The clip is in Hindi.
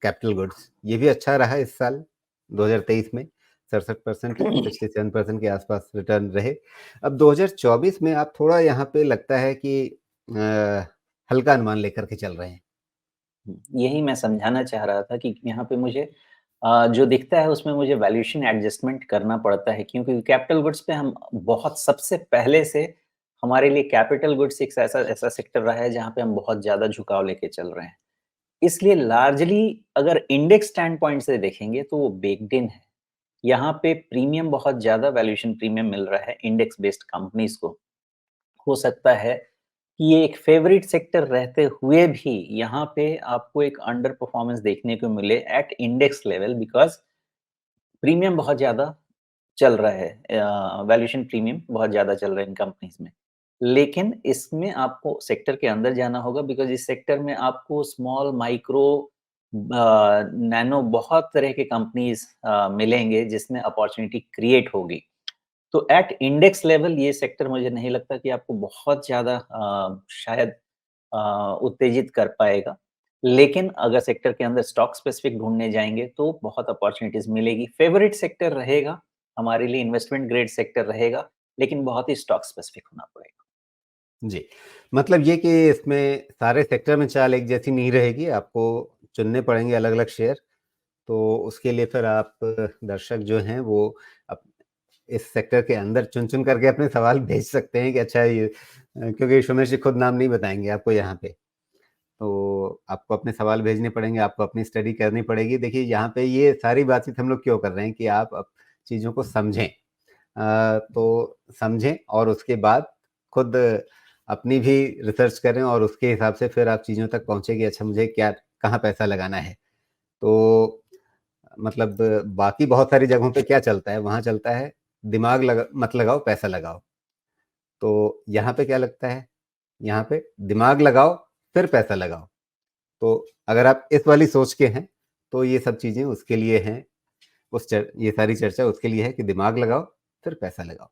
कैपिटल गुड्स, ये भी अच्छा रहा इस साल 2023 में 67% है, 67% के आसपास रिटर्न रहे। अब 2024 में आप थोड़ा यहाँ पे लगता है कि हल्का अनुमान लेकर के चल रहे हैं। यही मैं समझाना चाह रहा था कि यहाँ पे मुझे जो दिखता है उसमें मुझे वैल्यूएशन एडजस्टमेंट करना पड़ता है, क्योंकि कैपिटल गुड्स पे हम बहुत सबसे पहले से हमारे लिए कैपिटल गुड्स एक ऐसा ऐसा सेक्टर रहा है जहाँ पे हम बहुत ज़्यादा झुकाव लेके चल रहे हैं। इसलिए लार्जली अगर इंडेक्स स्टैंड पॉइंट से देखेंगे तो वो बेक्ड इन है। यहाँ पे प्रीमियम बहुत ज़्यादा वैल्यूएशन प्रीमियम मिल रहा है इंडेक्स बेस्ड कंपनीज़ को। हो सकता है कि ये एक फेवरेट सेक्टर रहते हुए भी यहाँ पे आपको एक अंडर परफॉर्मेंस देखने को मिले at index level, because premium बहुत ज़्यादा चल रहा है, वैल्यूएशन प्रीमियम बहुत ज़्यादा चल रहा है इन कंपनीज़ में। लेकिन इसमें आपको सेक्टर के अंदर जाना होगा, बिकॉज़ इस सेक्टर में आपको स्मॉल, माइक्रो, नैनो बहुत तरह के कंपनीज़ मिलेंगे जिसमें अपॉर्च्युनिटी क्रिएट होगी। तो एट इंडेक्स लेवल ये सेक्टर मुझे नहीं लगता कि आपको बहुत ज़्यादा शायद उत्तेजित कर पाएगा। लेकिन अगर सेक्टर के अंदर स्टॉक स्पेसिफिक ढूँढने जाएँगे तो बहुत अपॉर्च्युनिटीज़ मिलेगी। फेवरेट सेक्टर रहेगा, हमारे लिए इन्वेस्टमेंट ग्रेड सेक्टर रहेगा, लेकिन बहुत ही स्टॉक स्पेसिफिक होना पड़ेगा। जी, मतलब ये कि इसमें सारे सेक्टर में चाल एक जैसी नहीं रहेगी, आपको चुनने पड़ेंगे अलग-अलग शेयर, तो उसके लिए फिर आप दर्शक जो हैं वो अप इस सेक्टर के अंदर चुन-चुन करके अपने सवाल भेज सकते हैं कि अच्छा ये क्योंकि सुमेश जी खुद नाम नहीं बताएँगे आपको यहाँ पे। तो आपको अपने सवाल भेजने पड़ेंगे, आपको अपनी स्टडी करनी पड़ेगी। देखिए यहाँ पे ये सारी बातचीत हम लोग क्यों कर रहे हैं कि आप चीज़ों को समझें। तो समझें और उसके बाद खुद अपनी भी रिसर्च करें और उसके हिसाब से फिर आप चीज़ों तक पहुँचे कि अच्छा मुझे क्या कहाँ पैसा लगाना है। तो मतलब बाकी बहुत सारी जगहों पे क्या चलता है, वहाँ चलता है दिमाग मत लगाओ, पैसा लगाओ। तो यहाँ पे क्या लगता है, यहाँ पे दिमाग लगाओ, फिर पैसा लगाओ। तो अगर आप इस वाली सोच के हैं, तो ये सब चीज़ें उसके लिए हैं, ये सारी चर्चा उसके लिए है कि दिमाग लगाओ, फिर पैसा लगाओ।